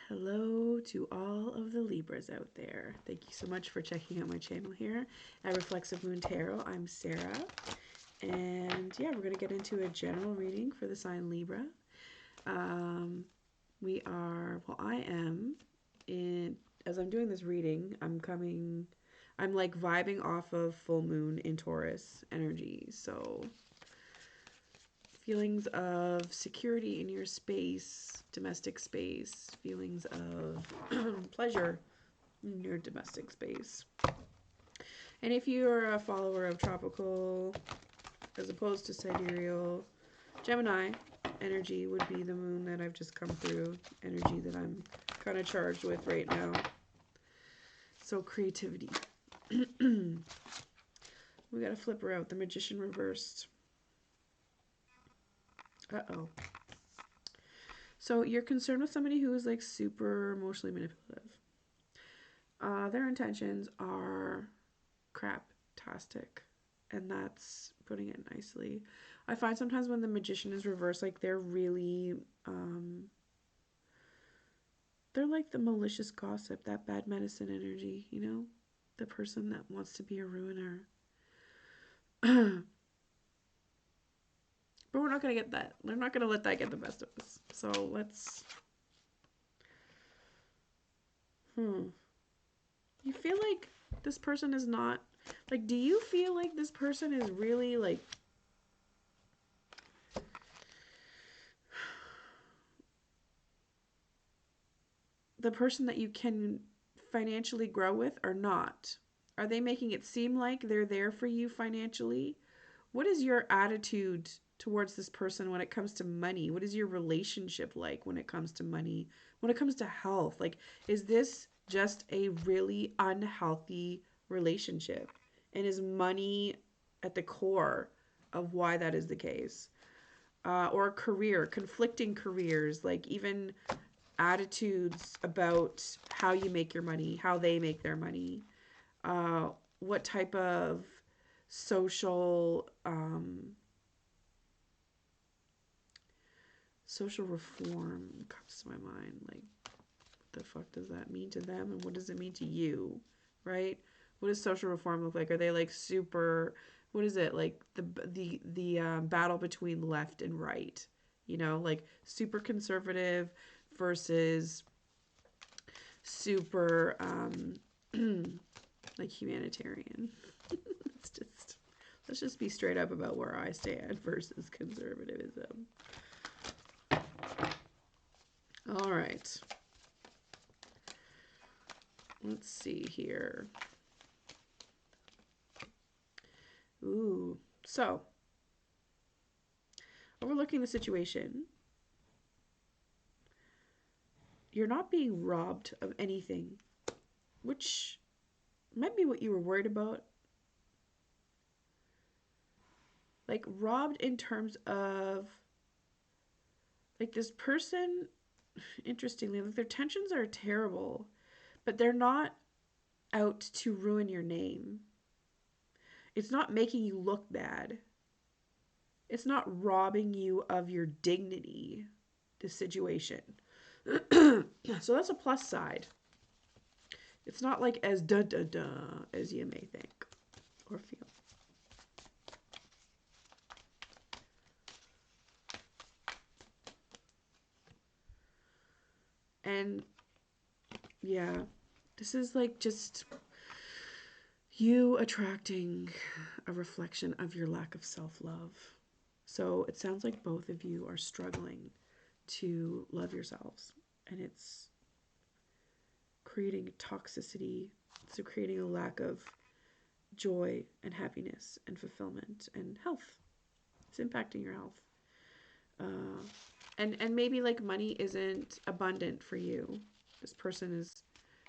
Hello to all of the Libras out there. Thank you so much for checking out my channel here at Reflexive Moon Tarot. I'm Sarah, and yeah, we're going to get into a general reading for the sign Libra. I am as I'm doing this reading, I'm like vibing off of full moon in Taurus energy. So feelings of security in your space, domestic space, feelings of pleasure in your domestic space. And if you're a follower of tropical as opposed to sidereal, Gemini energy would be the moon that I've just come through, energy that I'm kind of charged with right now. So creativity. We got to flip her out, the Magician reversed. Uh-oh. So you're concerned with somebody who is like super emotionally manipulative. Their intentions are crap-tastic, and that's putting it nicely. I find sometimes when the Magician is reversed, like they're really, they're like the malicious gossip, that bad medicine energy, you know? The person that wants to be a ruiner. But we're not going to get that. We're not going to let that get the best of us. So let's... You feel like this person is not... Like, do you feel like this person is really, like... the person that you can financially grow with or not? Are they making it seem like they're there for you financially? What is your attitude towards this person when it comes to money? What is your relationship like when it comes to money? When it comes to health? Like, is this just a really unhealthy relationship? And is money at the core of why that is the case? Or career, conflicting careers, like even attitudes about how you make your money, how they make their money, what type of social reform comes to my mind. Like, what the fuck does that mean to them, and what does it mean to you, right? What does social reform look like? Are they like super, what is it, like the battle between left and right, you know, like super conservative versus super like humanitarian. Let's just be straight up about where I stand versus conservatism. All right. Let's see here. Ooh. So, overlooking the situation, you're not being robbed of anything, which might be what you were worried about. Like, robbed in terms of, like, this person, interestingly, like, their intentions are terrible, but they're not out to ruin your name. It's not making you look bad. It's not robbing you of your dignity, this situation. So that's a plus side. It's not like as da-da-da as you may think or feel. And yeah, this is like just you attracting a reflection of your lack of self-love. So it sounds like both of you are struggling to love yourselves, and it's creating toxicity. So creating a lack of joy and happiness and fulfillment and health. It's impacting your health. And maybe like money isn't abundant for you. This person is,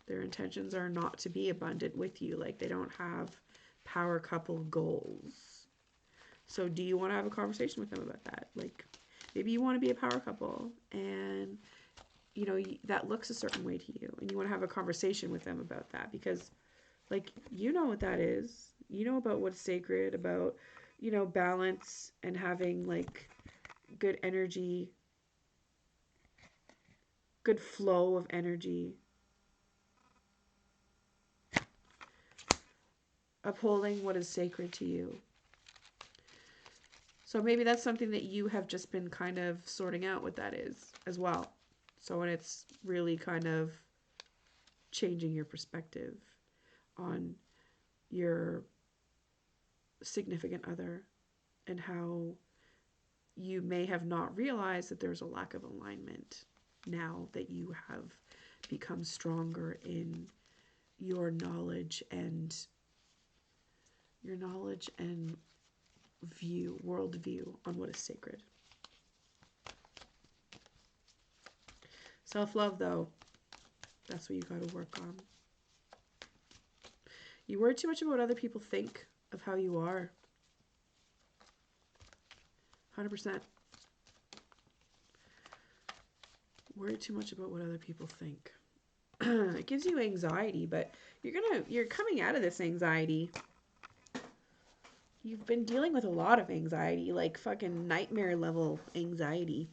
their intentions are not to be abundant with you. Like, they don't have power couple goals. So do you want to have a conversation with them about that? Like, maybe you want to be a power couple, and you know, that looks a certain way to you, and you want to have a conversation with them about that, because like, you know what that is. You know about what's sacred, about, you know, balance and having like good energy good flow of energy. Upholding what is sacred to you. So maybe that's something that you have just been kind of sorting out what that is as well. So when it's really kind of changing your perspective on your significant other and how you may have not realized that there's a lack of alignment now that you have become stronger in your knowledge and worldview on what is sacred. Self-love, though, that's what you got to work on. You worry too much about what other people think of how you are. 100%. Worry too much about what other people think. It gives you anxiety, but you're coming out of this anxiety. You've been dealing with a lot of anxiety, like fucking nightmare level anxiety.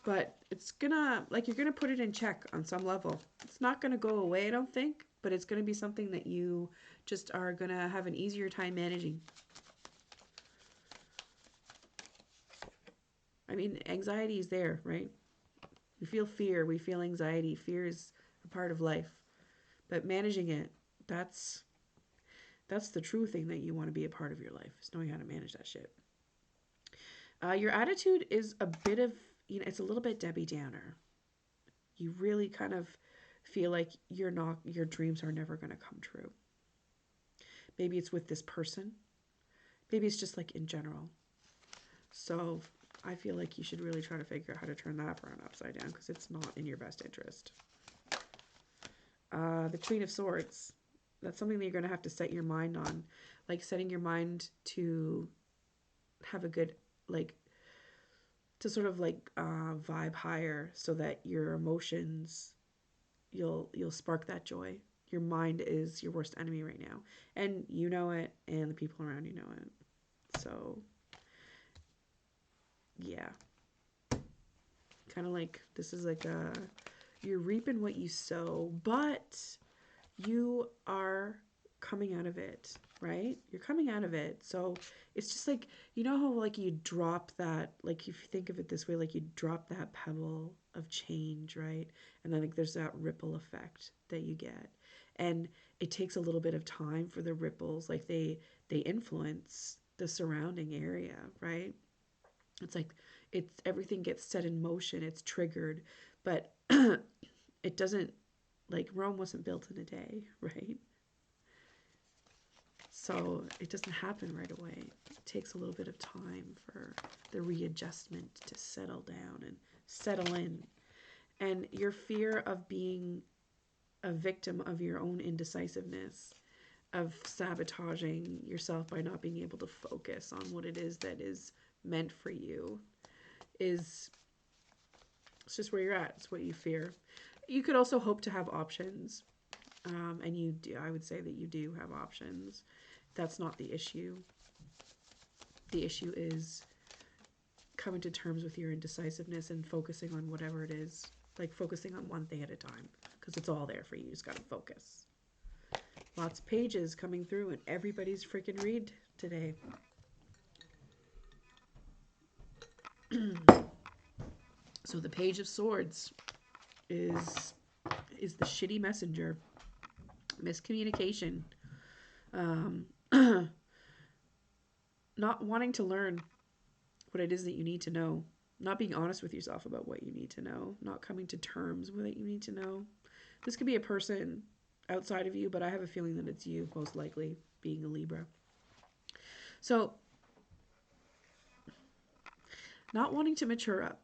But it's gonna, like, you're gonna put it in check on some level. It's not gonna go away, I don't think, but it's gonna be something that you just are gonna have an easier time managing. I mean, anxiety is there, right? We feel fear, we feel anxiety. Fear is a part of life. But managing it, that's the true thing that you want to be a part of your life, is knowing how to manage that shit. Your attitude is a bit of, it's a little bit Debbie Downer. You really kind of feel like your dreams are never going to come true. Maybe it's with this person. Maybe it's just like in general. So I feel like you should really try to figure out how to turn that around upside down, because it's not in your best interest. The Queen of Swords. That's something that you're going to have to set your mind on. Like setting your mind to have a good, like, to sort of like vibe higher, so that your emotions, you'll spark that joy. Your mind is your worst enemy right now. And you know it, and the people around you know it. So, yeah. Kind of like, this is like you're reaping what you sow, but you are coming out of it, right? You're coming out of it. So it's just like, you know how like you drop that, like if you think of it this way, like you drop that pebble of change, right? And then like there's that ripple effect that you get. And it takes a little bit of time for the ripples, like they influence the surrounding area, right? It's like everything gets set in motion, it's triggered, but it doesn't, like Rome wasn't built in a day, right? So it doesn't happen right away. It takes a little bit of time for the readjustment to settle down and settle in. And your fear of being a victim of your own indecisiveness, of sabotaging yourself by not being able to focus on what it is that is meant for you, it's just where you're at. It's what you fear. You could also hope to have options, and you do. I would say that you do have options. That's not the issue. The issue is coming to terms with your indecisiveness and focusing on whatever it is, like focusing on one thing at a time, because it's all there for you. You just got to focus. Lots of pages coming through, and everybody's freaking read today. So the Page of Swords is the shitty messenger. Miscommunication. Not wanting to learn what it is that you need to know. Not being honest with yourself about what you need to know. Not coming to terms with what you need to know. This could be a person outside of you, but I have a feeling that it's you, most likely, being a Libra. So, not wanting to mature up.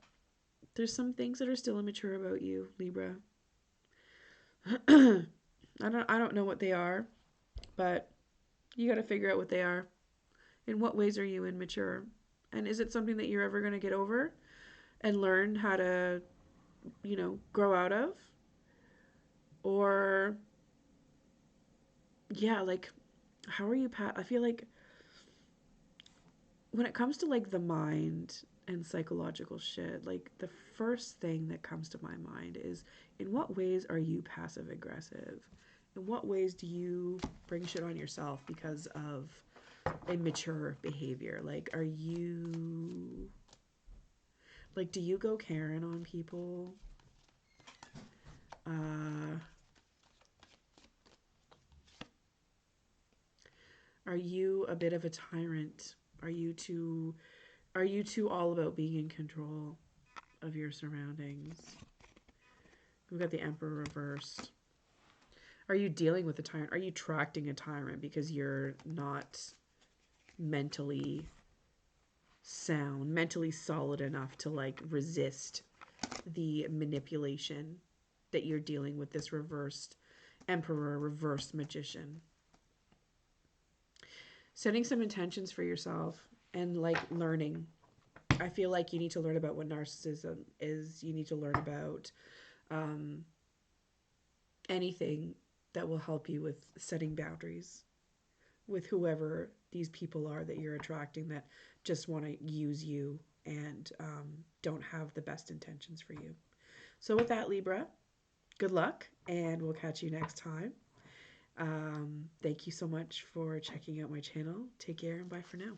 There's some things that are still immature about you, Libra. I don't know what they are, but you got to figure out what they are. In what ways are you immature? And is it something that you're ever going to get over and learn how to, grow out of? Or, yeah, like, how are you I feel like when it comes to like the mind and psychological shit, like the first thing that comes to my mind is, in what ways are you passive aggressive? In what ways do you bring shit on yourself because of immature behavior? Like, do you go Karen on people? Are you a bit of a tyrant? Are you too all about being in control of your surroundings? We've got the Emperor reversed. Are you dealing with a tyrant? Are you attracting a tyrant because you're not mentally sound, mentally solid enough to like resist the manipulation that you're dealing with this reversed Emperor, reversed Magician? Setting some intentions for yourself and like learning. I feel like you need to learn about what narcissism is. You need to learn about anything that will help you with setting boundaries with whoever these people are that you're attracting that just want to use you and don't have the best intentions for you. So with that, Libra, good luck, and we'll catch you next time. Thank you so much for checking out my channel. Take care and bye for now.